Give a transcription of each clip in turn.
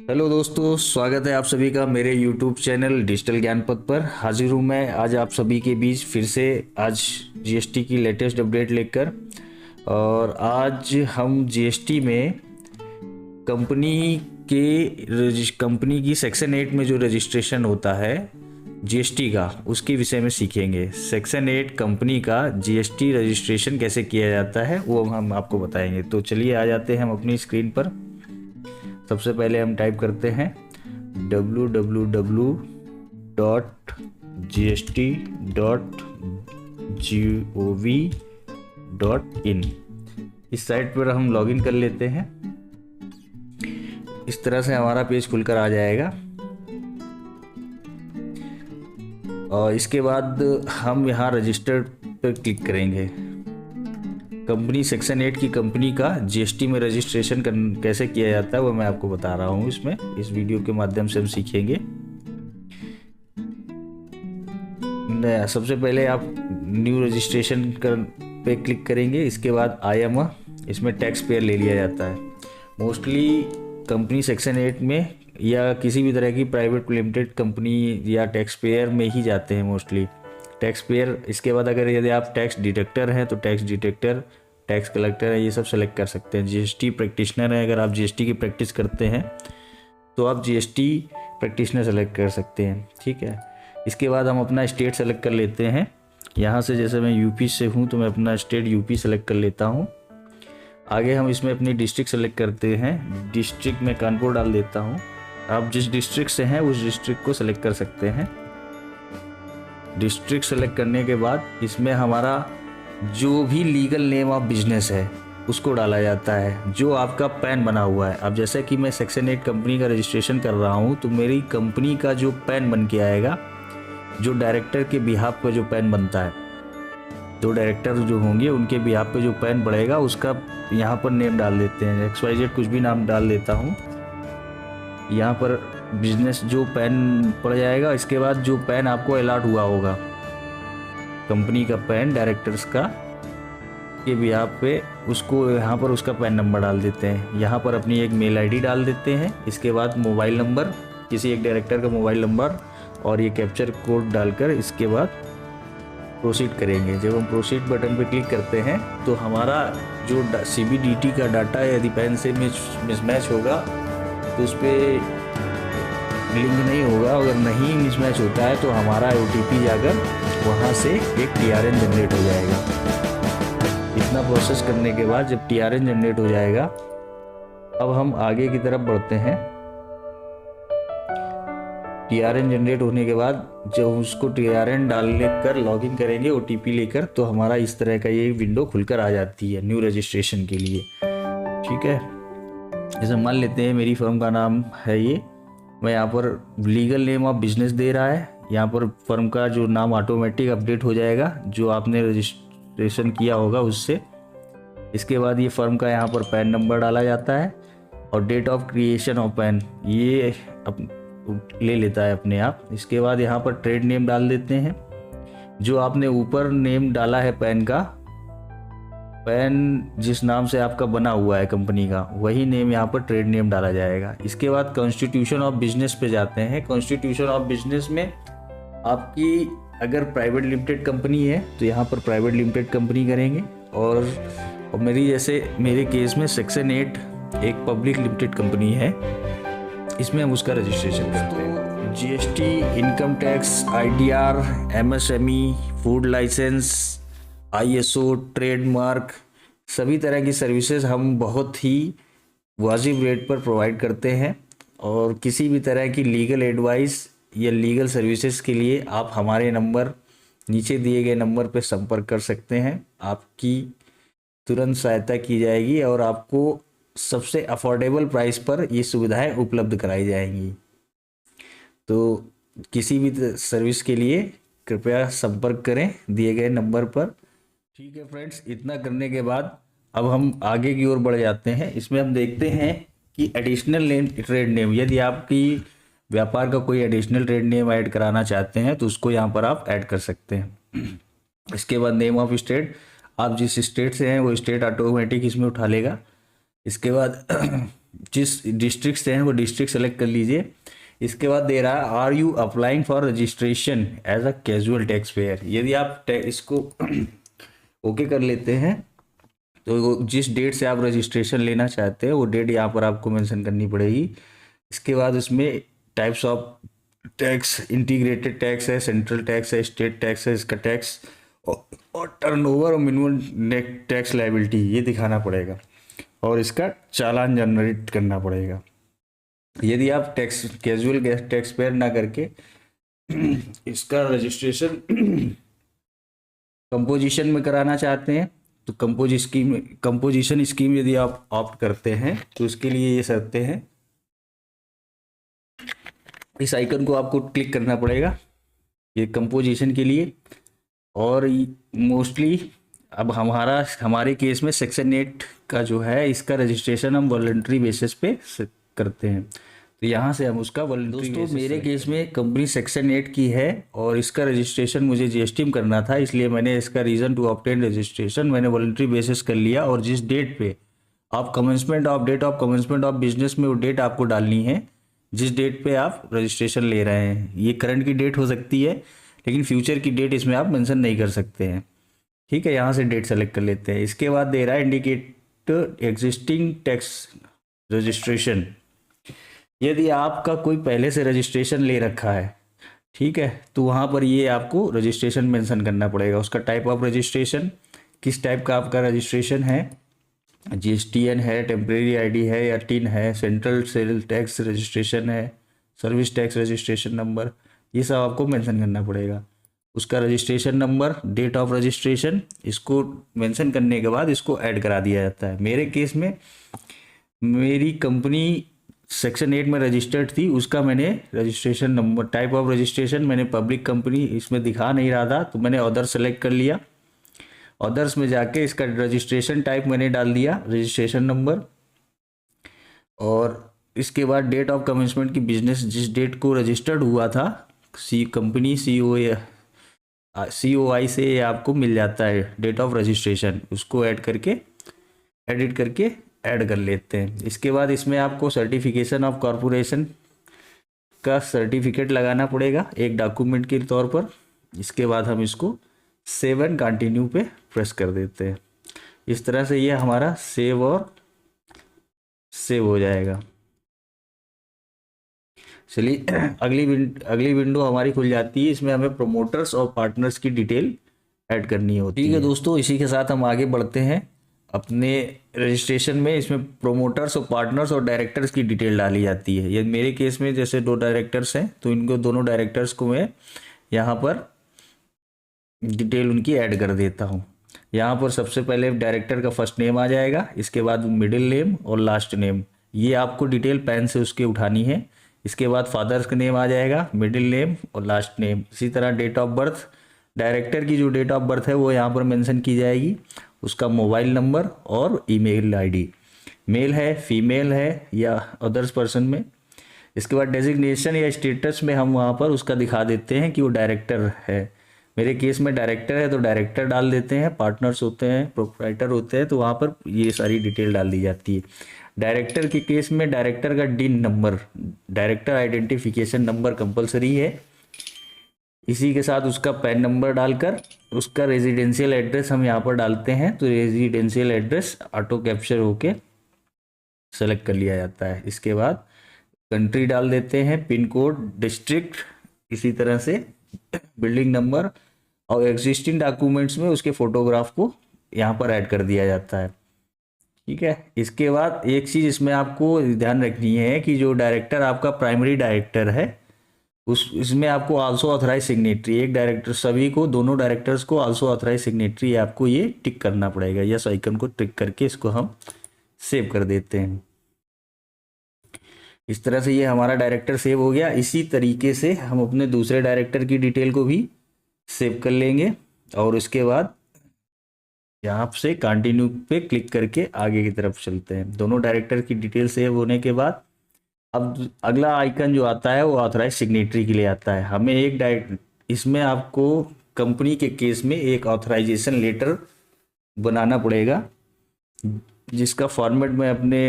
Hello दोस्तों, स्वागत है आप सभी का मेरे YouTube चैनल डिजिटल ज्ञान पथ पर। हाजिर हूँ मैं आज आप सभी के बीच फिर से, आज जीएसटी की लेटेस्ट अपडेट लेकर। और आज हम जीएसटी में कंपनी कंपनी की सेक्शन 8 में जो रजिस्ट्रेशन होता है जीएसटी का, उसके विषय में सीखेंगे। सेक्शन 8 कंपनी का जीएसटी रजिस्ट्रेशन कैसे किया जाता है वो हम आपको बताएंगे। तो चलिए आ जाते हैं हम अपनी स्क्रीन पर। सबसे पहले हम टाइप करते हैं www.gst.gov.in। इस साइट पर हम लॉगिन कर लेते हैं। इस तरह से हमारा पेज खुलकर आ जाएगा और इसके बाद हम यहाँ रजिस्टर्ड पर क्लिक करेंगे। कंपनी सेक्शन 8 की कंपनी का जीएसटी में रजिस्ट्रेशन कैसे किया जाता है वो मैं आपको बता रहा हूँ। इसमें इस वीडियो के माध्यम से हम सीखेंगे। सबसे पहले आप न्यू रजिस्ट्रेशन पे क्लिक करेंगे। इसके बाद आई एम इसमें टैक्स पेयर ले लिया जाता है। मोस्टली कंपनी सेक्शन 8 में या किसी भी तरह की प्राइवेट लिमिटेड कंपनी या टैक्स पेयर में ही जाते हैं मोस्टली टैक्स पेयर। इसके बाद अगर यदि आप टैक्स डिटेक्टर हैं तो टैक्स डिटेक्टर, टैक्स कलेक्टर है, ये सब सेलेक्ट कर सकते हैं। जीएसटी प्रैक्टिशनर है, अगर आप जीएसटी की प्रैक्टिस करते हैं तो आप जीएसटी प्रैक्टिशनर सेलेक्ट कर सकते हैं। ठीक है, इसके बाद हम अपना स्टेट सेलेक्ट कर लेते हैं। यहाँ से जैसे मैं यूपी से हूँ तो मैं अपना स्टेट यूपी सेलेक्ट कर लेता हूँ। आगे हम इसमें अपनी डिस्ट्रिक्ट सेलेक्ट करते हैं। डिस्ट्रिक्ट में कानपुर डाल देता हूँ। आप जिस डिस्ट्रिक्ट से हैं उस डिस्ट्रिक्ट को सेलेक्ट कर सकते हैं। डिस्ट्रिक्ट सेलेक्ट करने के बाद इसमें हमारा जो भी लीगल नेम ऑफ बिजनेस है उसको डाला जाता है, जो आपका पैन बना हुआ है। अब जैसे कि मैं सेक्शन 8 कंपनी का रजिस्ट्रेशन कर रहा हूँ तो मेरी कंपनी का जो पैन बन के आएगा, जो डायरेक्टर के बिहाफ पर जो पैन बनता है, जो डायरेक्टर जो होंगे उनके बिहाफ पे जो पैन बढ़ेगा उसका यहाँ पर नेम डाल देते हैं। XYZ कुछ भी नाम डाल देता हूँ। यहाँ पर बिजनेस जो पैन पड़ जाएगा। इसके बाद जो पैन आपको अलॉट हुआ होगा कंपनी का पैन डायरेक्टर्स का के बिहाफ पे, उसको यहाँ पर उसका पैन नंबर डाल देते हैं। यहाँ पर अपनी एक मेल आईडी डाल देते हैं। इसके बाद मोबाइल नंबर, किसी एक डायरेक्टर का मोबाइल नंबर और ये कैप्चर कोड डालकर इसके बाद प्रोसीड करेंगे। जब हम प्रोसीड बटन पर क्लिक करते हैं तो हमारा जो CBDT का डाटा यदि पैन से मिसमैच होगा तो उस पर लिंक नहीं होगा। अगर नहीं मिसमैच होता है तो हमारा OTP जाकर वहाँ से एक TRN जनरेट हो जाएगा। इतना प्रोसेस करने के बाद जब TRN जनरेट हो जाएगा, अब हम आगे की तरफ बढ़ते हैं। TRN जनरेट होने के बाद जब उसको TRN डालने कर लॉगिन करेंगे OTP लेकर, तो हमारा इस तरह का ये विंडो खुलकर आ जाती है न्यू रजिस्ट्रेशन के लिए। ठीक है, जैसे मान लेते हैं मेरी फर्म का नाम है ये, मैं यहाँ पर लीगल नेम ऑफ बिजनेस दे रहा है। यहाँ पर फर्म का जो नाम ऑटोमेटिक अपडेट हो जाएगा जो आपने रजिस्ट्रेशन किया होगा उससे। इसके बाद ये फर्म का यहाँ पर पैन नंबर डाला जाता है और date of creation of PAN ये ले लेता है अपने आप। इसके बाद यहाँ पर ट्रेड नेम डाल देते हैं। जो आपने ऊपर नेम डाला है पैन का, पैन जिस नाम से आपका बना हुआ है कंपनी का, वही नेम यहाँ पर ट्रेड नेम डाला जाएगा। इसके बाद कॉन्स्टिट्यूशन ऑफ बिजनेस पे जाते हैं। कॉन्स्टिट्यूशन ऑफ बिजनेस में आपकी अगर प्राइवेट लिमिटेड कंपनी है तो यहाँ पर प्राइवेट लिमिटेड कंपनी करेंगे। और मेरे केस में सेक्शन 8 एक पब्लिक लिमिटेड कंपनी है, इसमें हम उसका रजिस्ट्रेशन करते हैं। GST, income tax, ITR, MSME, food licence, ISO, trademark, सभी तरह की सर्विसेज हम बहुत ही वाजिब रेट पर प्रोवाइड करते हैं। और किसी भी तरह की लीगल एडवाइस या लीगल सर्विसेज के लिए आप हमारे नंबर, नीचे दिए गए नंबर पर संपर्क कर सकते हैं। आपकी तुरंत सहायता की जाएगी और आपको सबसे अफोर्डेबल प्राइस पर ये सुविधाएं उपलब्ध कराई जाएंगी। तो किसी भी सर्विस के लिए कृपया संपर्क करें दिए गए नंबर पर। ठीक है फ्रेंड्स, इतना करने के बाद अब हम आगे की ओर बढ़ जाते हैं। इसमें हम देखते हैं कि एडिशनल ट्रेड नेम, यदि आपकी व्यापार का कोई एडिशनल ट्रेड नेम ऐड कराना चाहते हैं तो उसको यहाँ पर आप ऐड कर सकते हैं। इसके बाद नेम ऑफ स्टेट, आप जिस स्टेट से हैं वो स्टेट ऑटोमेटिक इसमें उठा लेगा। इसके बाद जिस डिस्ट्रिक्ट से हैं वो डिस्ट्रिक्ट सेलेक्ट कर लीजिए। इसके बाद दे रहा है are you applying for registration as a casual tax payer. यदि आप इसको ओके कर लेते हैं तो जिस डेट से आप रजिस्ट्रेशन लेना चाहते हैं वो डेट यहाँ पर आपको मेंशन करनी पड़ेगी। इसके बाद इसमें types of tax, integrated tax है, सेंट्रल टैक्स है, स्टेट टैक्स है, इसका टैक्स और टर्नओवर और मिनिमम नेट टैक्स लायबिलिटी ये दिखाना पड़ेगा और इसका चालान जनरेट करना पड़ेगा। यदि आप टैक्स कैजुअल टैक्स पेयर ना करके इसका रजिस्ट्रेशन कंपोजिशन में कराना चाहते हैं तो कंपोजिशन स्कीम यदि आप ऑप्ट करते हैं तो उसके लिए ये शर्तें हैं। इस आइकन को आपको क्लिक करना पड़ेगा ये कंपोजिशन के लिए। और मोस्टली अब हमारे केस में सेक्शन 8 का जो है इसका रजिस्ट्रेशन हम वॉलंटरी बेसिस पे करते हैं, तो यहाँ से हम उसका वॉलंटरी। दोस्तों मेरे केस में कंपनी सेक्शन 8 की है और इसका रजिस्ट्रेशन मुझे जीएसटी में करना था, इसलिए मैंने इसका रीज़न टू ऑब्टेन रजिस्ट्रेशन मैंने वॉलंटरी बेसिस कर लिया। और जिस डेट पे आप date of commencement of business में वो डेट आपको डालनी है जिस डेट पे आप रजिस्ट्रेशन ले रहे हैं। ये करंट की डेट हो सकती है लेकिन फ्यूचर की डेट इसमें आप मेंशन नहीं कर सकते हैं। ठीक है, यहाँ से डेट सेलेक्ट कर लेते हैं। इसके बाद दे रहा है इंडिकेट एग्जिस्टिंग टैक्स रजिस्ट्रेशन। यदि आपका कोई पहले से रजिस्ट्रेशन ले रखा है, ठीक है, तो वहाँ पर ये आपको रजिस्ट्रेशन मेंशन करना पड़ेगा। उसका टाइप ऑफ रजिस्ट्रेशन, किस टाइप का आपका रजिस्ट्रेशन है, जीएसटीएन है, टेम्परेरी आईडी है या टिन है, सेंट्रल सेल टैक्स रजिस्ट्रेशन है, सर्विस टैक्स रजिस्ट्रेशन नंबर, ये सब आपको मेंशन करना पड़ेगा। उसका registration number, date of registration, इसको मेंशन करने के बाद इसको ऐड करा दिया जाता है। मेरे केस में मेरी कंपनी सेक्शन 8 में रजिस्टर्ड थी, उसका मैंने registration number, type of registration मैंने पब्लिक कंपनी इसमें दिखा नहीं रहा था तो मैंने अदर सेलेक्ट कर लिया। अदर्स में जाके इसका रजिस्ट्रेशन टाइप मैंने डाल दिया, रजिस्ट्रेशन नंबर, और इसके बाद डेट ऑफ कमेंसमेंट की बिजनेस जिस डेट को रजिस्टर्ड हुआ था कंपनी COI से आपको मिल जाता है डेट ऑफ रजिस्ट्रेशन, उसको ऐड करके एडिट करके ऐड कर लेते हैं। इसके बाद इसमें आपको सर्टिफिकेशन ऑफ कॉरपोरेशन का सर्टिफिकेट लगाना पड़ेगा एक डॉक्यूमेंट के तौर पर। इसके बाद हम इसको सेव एंड कंटिन्यू पे प्रेस कर देते हैं। इस तरह से ये हमारा सेव हो जाएगा। चलिए अगली विंडो हमारी खुल जाती है। इसमें हमें प्रोमोटर्स और पार्टनर्स की डिटेल ऐड करनी होती है। ठीक है दोस्तों, इसी के साथ हम आगे बढ़ते हैं अपने रजिस्ट्रेशन में। इसमें प्रोमोटर्स और पार्टनर्स और डायरेक्टर्स की डिटेल डाली जाती है। ये मेरे केस में जैसे 2 डायरेक्टर्स हैं तो इनको दोनों डायरेक्टर्स को मैं यहाँ पर डिटेल उनकी ऐड कर देता हूँ। यहाँ पर सबसे पहले डायरेक्टर का फर्स्ट नेम आ जाएगा, इसके बाद मिडिल नेम और लास्ट नेम, ये आपको डिटेल पेन से उसके उठानी है। इसके बाद फादर्स का नेम आ जाएगा, मिडिल नेम और लास्ट नेम। इसी तरह डेट ऑफ बर्थ, डायरेक्टर की जो डेट ऑफ बर्थ है वो यहाँ पर मेंशन की जाएगी, उसका मोबाइल नंबर और ईमेल आईडी, मेल है फीमेल है या अदर्स पर्सन में। इसके बाद डेजिग्नेशन या स्टेटस में हम वहाँ पर उसका दिखा देते हैं कि वो डायरेक्टर है। मेरे केस में डायरेक्टर है तो डायरेक्टर डाल देते हैं, पार्टनर्स होते हैं, प्रोप्राइटर होते हैं तो वहाँ पर ये सारी डिटेल डाल दी जाती है। डायरेक्टर के केस में डायरेक्टर का डिन number, director identification number compulsory है। इसी के साथ उसका पैन नंबर डालकर उसका रेजिडेंशियल एड्रेस हम यहाँ पर डालते हैं, तो रेजिडेंशियल एड्रेस ऑटो कैप्चर होके सेलेक्ट कर लिया जाता है। इसके बाद कंट्री डाल देते हैं, पिन कोड, डिस्ट्रिक्ट, इसी तरह से बिल्डिंग नंबर, और एग्जिस्टिंग डॉक्यूमेंट्स में उसके फोटोग्राफ को यहाँ पर ऐड कर दिया जाता है। ठीक है, इसके बाद एक चीज़ इसमें आपको ध्यान रखनी है कि जो डायरेक्टर आपका प्राइमरी डायरेक्टर है इसमें आपको आल्सो ऑथराइज सिग्नेटरी, एक डायरेक्टर सभी को, दोनों डायरेक्टर्स को आल्सो ऑथराइज सिग्नेटरी आपको ये टिक करना पड़ेगा। यस आइकन को टिक करके इसको हम सेव कर देते हैं। इस तरह से ये हमारा डायरेक्टर सेव हो गया। इसी तरीके से हम अपने दूसरे डायरेक्टर की डिटेल को भी सेव कर लेंगे और उसके बाद यहाँ से कंटिन्यू पे क्लिक करके आगे की तरफ चलते हैं। दोनों डायरेक्टर की डिटेल सेव होने के बाद अब अगला आइकन जो आता है वो ऑथराइज सिग्नेटरी के लिए आता है। हमें इसमें आपको कंपनी के केस में एक ऑथराइजेशन लेटर बनाना पड़ेगा जिसका फॉर्मेट मैं अपने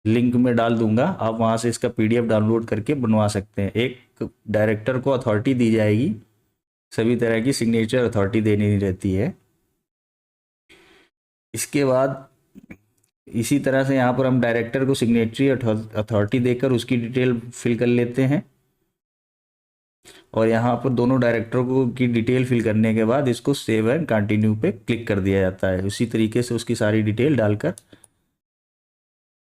लिंक में डाल दूंगा, आप वहाँ से इसका PDF डाउनलोड करके बनवा सकते हैं। एक डायरेक्टर को अथॉरिटी दी जाएगी, सभी तरह की सिग्नेचर अथॉरिटी देनी रहती है। इसके बाद इसी तरह से यहाँ पर हम डायरेक्टर को सिग्नेटरी अथॉरिटी देकर उसकी डिटेल फिल कर लेते हैं, और यहाँ पर दोनों डायरेक्टरों को की डिटेल फिल करने के बाद इसको सेव एंड कंटिन्यू पे क्लिक कर दिया जाता है, उसी तरीके से उसकी सारी डिटेल डालकर।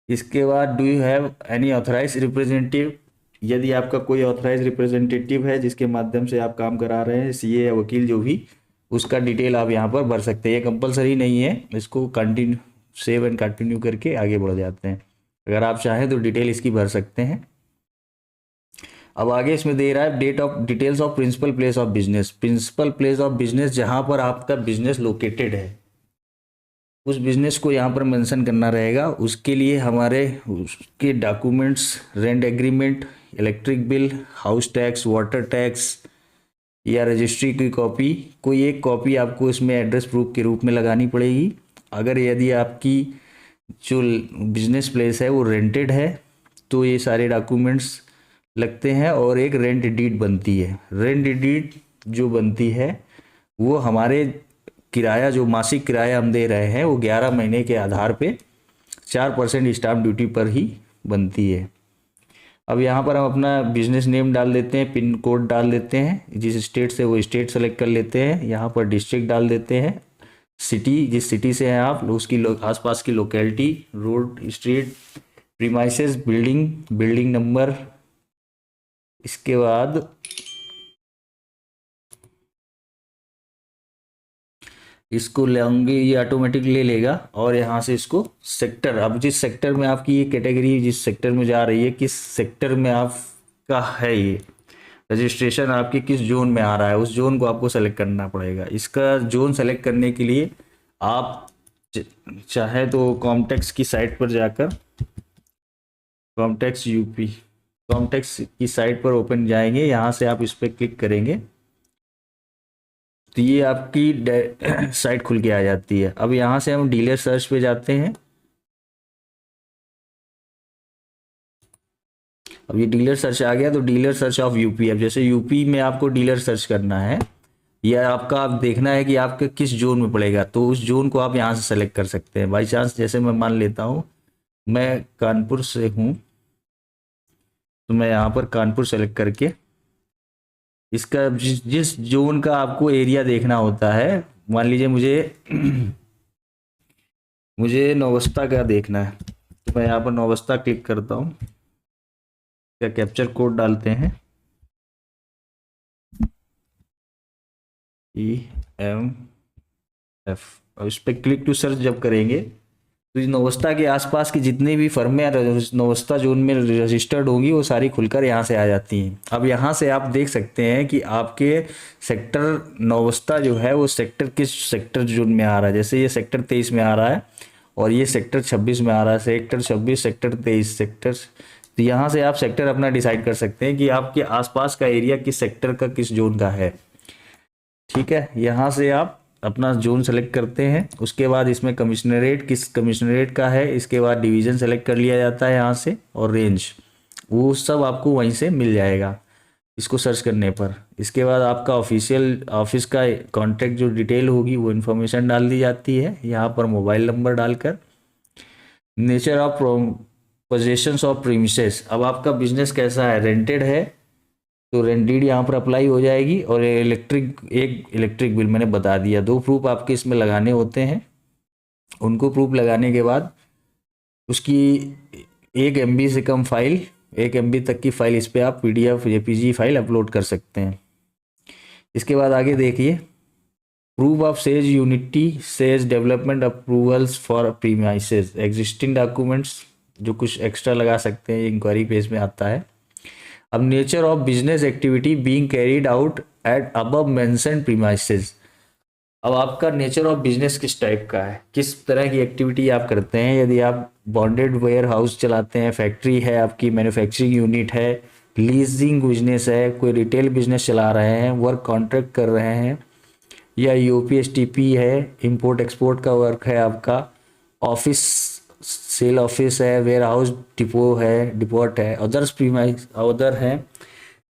इसके बाद do you have any authorise representative, यदि आपका कोई ऑथराइज रिप्रेजेंटेटिव है जिसके माध्यम से आप काम करा रहे हैं, CA या वकील जो भी, उसका डिटेल आप यहाँ पर भर सकते हैं। ये कंपलसरी नहीं है, इसको कंटिन्यू सेव एंड कंटिन्यू करके आगे बढ़ जाते हैं। अगर आप चाहें तो डिटेल इसकी भर सकते हैं। अब आगे इसमें दे रहा है details of principal place of business. Principal place of business, जहाँ पर आपका बिजनेस लोकेटेड है उस बिजनेस को यहाँ पर मेंशन करना रहेगा। उसके लिए हमारे उसके documents, rent agreement, electric bill, house tax, water tax या रजिस्ट्री की कॉपी, कोई एक कॉपी आपको इसमें एड्रेस प्रूफ के रूप में लगानी पड़ेगी। अगर यदि आपकी जो बिजनेस प्लेस है वो रेंटेड है तो ये सारे डॉक्यूमेंट्स लगते हैं, और एक रेंट डीड बनती है। रेंट डीड जो बनती है वो हमारे किराया, जो मासिक किराया हम दे रहे हैं वो 11 महीने के आधार पे 4% स्टाम्प ड्यूटी पर ही बनती है। अब यहाँ पर हम अपना बिजनेस नेम डाल देते हैं, पिन कोड डाल देते हैं, जिस स्टेट से वो स्टेट सेलेक्ट कर लेते हैं। यहाँ पर डिस्ट्रिक्ट डाल देते हैं, सिटी, जिस सिटी से हैं आप उसकी आसपास की locality, road, street, premises, building number. इसके बाद इसको लेंगे, ये ऑटोमेटिक ले लेगा, और यहाँ से इसको सेक्टर, अब जिस सेक्टर में आपकी ये कैटेगरी जिस सेक्टर में जा रही है, किस सेक्टर में आपका है ये रजिस्ट्रेशन, आपके किस जोन में आ रहा है, उस जोन को आपको सेलेक्ट करना पड़ेगा। इसका जोन सेलेक्ट करने के लिए आप चाहे तो कॉमटेक्स की साइट पर जाकर, कॉमटेक्स यूपी, कॉमटेक्स की साइट पर ओपन जाएंगे, यहाँ से आप इस पर क्लिक करेंगे तो ये आपकी साइट खुल के आ जाती है। अब यहाँ से हम डीलर सर्च पे जाते हैं। अब ये डीलर सर्च आ गया, तो डीलर सर्च ऑफ यूपी, अब जैसे यूपी में आपको डीलर सर्च करना है या आपका आप देखना है कि आपके किस जोन में पड़ेगा, तो उस जोन को आप यहाँ से सेलेक्ट कर सकते हैं। बाई चांस जैसे मैं मान लेता हूँ मैं कानपुर से हूँ, तो मैं यहाँ पर कानपुर सेलेक्ट करके इसका जिस जोन का आपको एरिया देखना होता है, मान लीजिए मुझे नौबस्ता का देखना है, तो मैं यहाँ पर नौबस्ता क्लिक करता हूँ, क्या कैप्चर कोड डालते हैं EMF, और इस पर क्लिक टू सर्च जब करेंगे तो नौबस्ता के आसपास की जितनी भी फर्में नौबस्ता जोन में रजिस्टर्ड होंगी वो सारी खुलकर यहाँ से आ जाती हैं। अब यहाँ से आप देख सकते हैं कि आपके सेक्टर नौबस्ता जो है वो सेक्टर किस सेक्टर जोन में आ रहा है। जैसे ये सेक्टर 23 में आ रहा है और ये सेक्टर 26 में आ रहा है, सेक्टर 26, सेक्टर 23, सेक्टर, तो यहाँ से आप सेक्टर अपना डिसाइड कर सकते हैं कि आपके आसपास का एरिया किस सेक्टर का किस जोन का है। ठीक है, यहाँ से आप अपना जोन सेलेक्ट करते हैं। उसके बाद इसमें कमिश्नरेट किस कमिश्नरेट का है, इसके बाद डिवीज़न सेलेक्ट कर लिया जाता है यहाँ से, और रेंज वो सब आपको वहीं से मिल जाएगा इसको सर्च करने पर। इसके बाद आपका ऑफिशियल ऑफिस का कॉन्टैक्ट जो डिटेल होगी वो इन्फॉर्मेशन डाल दी जाती है यहाँ पर, मोबाइल नंबर डालकर। Nature of possessions of premises, अब आपका बिजनेस कैसा है, रेंटेड है तो रेंटेड यहाँ पर अप्लाई हो जाएगी। और इलेक्ट्रिक बिल मैंने बता दिया। 2 प्रूफ आपके इसमें लगाने होते हैं, उनको प्रूफ लगाने के बाद उसकी 1 MB से कम फाइल, 1 MB तक की फाइल इस पर आप PDF JPG फाइल अपलोड कर सकते हैं। इसके बाद आगे देखिए, proof of says unity says development approvals for premises, existing documents जो कुछ एक्स्ट्रा लगा सकते हैं, इंक्वायरी पेज में आता है। अब nature of business activity being carried out at above mentioned premises, अब आपका नेचर ऑफ बिजनेस किस टाइप का है, किस तरह की एक्टिविटी आप करते हैं। यदि आप बॉन्डेड वेयर हाउस चलाते हैं, फैक्ट्री है आपकी, मैन्युफैक्चरिंग यूनिट है, लीजिंग बिजनेस है, कोई रिटेल बिजनेस चला रहे हैं, वर्क कॉन्ट्रैक्ट कर रहे हैं, या UPSTP है, इंपोर्ट एक्सपोर्ट का वर्क है आपका, ऑफिस सेल ऑफिस है, वेयर हाउस डिपोट है, अदर्स प्रीमाइस अदर है,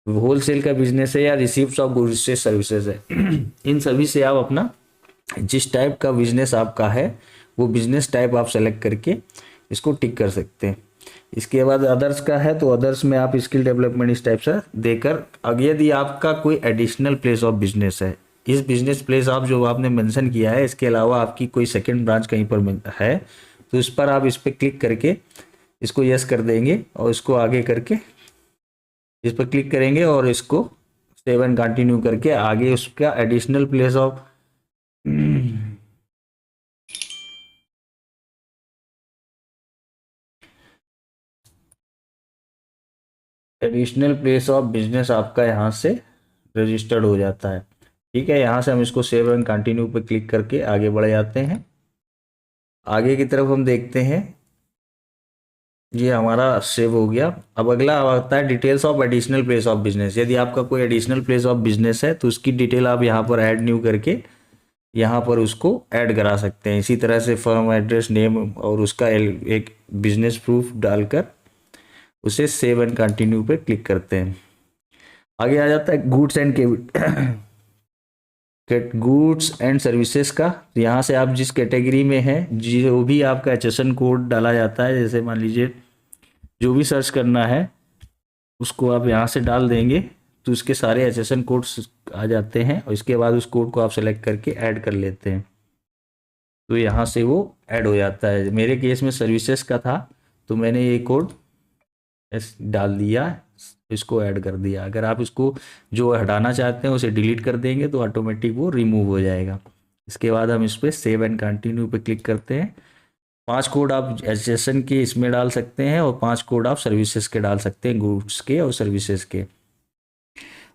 होलसेल का बिजनेस है या रिसीप्ट ऑफ गुड्स से सर्विसेज है। इन सभी से आप अपना जिस टाइप का बिजनेस आपका है वो बिजनेस टाइप आप सेलेक्ट करके इसको टिक कर सकते हैं। इसके बाद अदर्स का है तो अदर्स में आप स्किल डेवलपमेंट इस टाइप से देकर, अगर यदि आपका कोई एडिशनल प्लेस ऑफ बिजनेस है, इस बिजनेस प्लेस आप जो आपने मेंशन किया है इसके अलावा आपकी कोई सेकंड ब्रांच कहीं पर है तो इस पर आप इस पर क्लिक करके इसको यस कर देंगे और इसको आगे करके इस पर क्लिक करेंगे और इसको सेव एंड कंटिन्यू करके आगे उसका additional place of additional place of business आपका यहाँ से रजिस्टर्ड हो जाता है। ठीक है, यहाँ से हम इसको सेव एंड कंटिन्यू पे क्लिक करके आगे बढ़ जाते हैं। आगे की तरफ हम देखते हैं, ये हमारा सेव हो गया। अब अगला आता है details of additional place of business. यदि आपका कोई एडिशनल प्लेस ऑफ बिजनेस है तो उसकी डिटेल आप यहाँ पर ऐड न्यू करके यहाँ पर उसको ऐड करा सकते हैं। इसी तरह से फर्म एड्रेस, नेम और उसका एक बिजनेस प्रूफ डालकर उसे सेव एंड कंटिन्यू पे क्लिक करते हैं। आगे आ जाता है goods and goods and services का। यहाँ से आप जिस कैटेगरी में हैं, जो भी आपका HSN कोड डाला जाता है, जैसे मान लीजिए जो भी सर्च करना है उसको आप यहाँ से डाल देंगे तो उसके सारे HSN कोड्स आ जाते हैं और इसके बाद उस कोड को आप सेलेक्ट करके ऐड कर लेते हैं तो यहाँ से वो ऐड हो जाता है। मेरे केस में सर्विसेज का था तो मैंने ये कोड डाल दिया, इसको ऐड कर दिया। अगर आप इसको जो हटाना चाहते हैं उसे डिलीट कर देंगे तो ऑटोमेटिक वो रिमूव हो जाएगा। इसके बाद हम इस पर सेव एंड कंटिन्यू पे क्लिक करते हैं। 5 कोड आप HSN के इसमें डाल सकते हैं और 5 कोड आप सर्विसेज के डाल सकते हैं, गुड्स के और सर्विसेज के।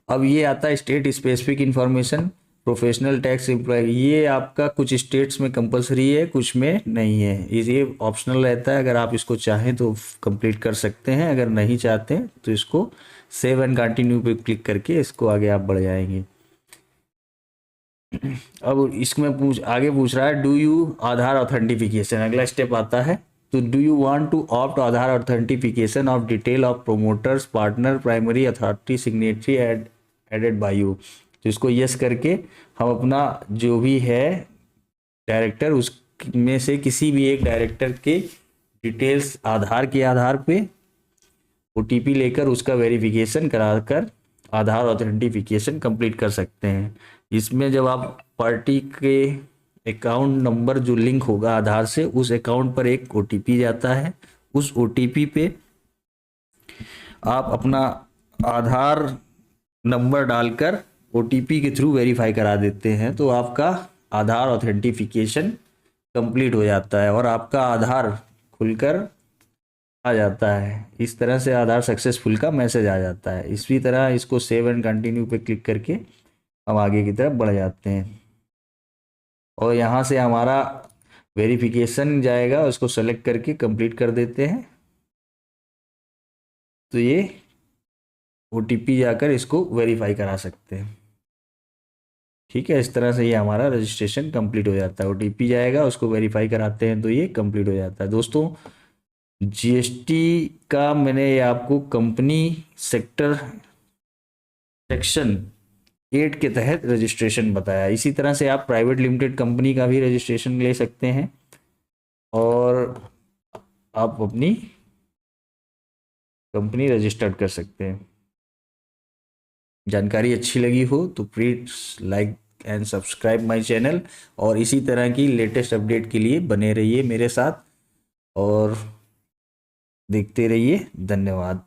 अब ये आता है state specific information, professional tax employ. ये आपका कुछ स्टेट्स में कंपलसरी है, कुछ में नहीं है, ये ऑप्शनल रहता है। अगर आप इसको चाहें तो कंप्लीट कर सकते हैं, अगर नहीं चाहते तो इसको सेव एंड कंटिन्यू पे क्लिक करके इसको आगे आप बढ़ जाएंगे। अब इसमें आगे पूछ रहा है डू यू आधार ऑथेंटिफिकेशन, अगला स्टेप आता है। तो do you want to opt Aadhaar authentication of detail of promoters, partner, primary authority, signatory added by you. तो इसको यस करके हम अपना जो भी है डायरेक्टर, उसमें से किसी भी एक डायरेक्टर के डिटेल्स आधार के आधार पे OTP लेकर उसका वेरिफिकेशन कराकर आधार ऑथेंटिफिकेशन कंप्लीट कर सकते हैं। इसमें जब आप पार्टी के अकाउंट नंबर जो लिंक होगा आधार से, उस अकाउंट पर एक OTP जाता है। उस OTP पे आप अपना आधार नंबर डालकर OTP के थ्रू वेरीफाई करा देते हैं तो आपका आधार ऑथेंटिफिकेशन कंप्लीट हो जाता है और आपका आधार खुलकर आ जाता है। इस तरह से आधार सक्सेसफुल का मैसेज आ जाता है। इसी तरह इसको सेव एंड कंटिन्यू पे क्लिक करके हम आगे की तरफ बढ़ जाते हैं और यहाँ से हमारा वेरिफिकेशन जाएगा, उसको सेलेक्ट करके कंप्लीट कर देते हैं तो ये OTP जाकर इसको वेरीफाई करा सकते हैं। ठीक है, इस तरह से ये हमारा रजिस्ट्रेशन कंप्लीट हो जाता है। OTP जाएगा, उसको वेरीफाई कराते हैं तो ये कंप्लीट हो जाता है। दोस्तों, GST का मैंने आपको कंपनी सेक्टर सेक्शन 8 के तहत रजिस्ट्रेशन बताया। इसी तरह से आप प्राइवेट लिमिटेड कंपनी का भी रजिस्ट्रेशन ले सकते हैं और आप अपनी कंपनी रजिस्टर्ड कर सकते हैं। जानकारी अच्छी लगी हो तो please like and subscribe my channel और इसी तरह की लेटेस्ट अपडेट के लिए बने रहिए मेरे साथ और देखते रहिए। धन्यवाद।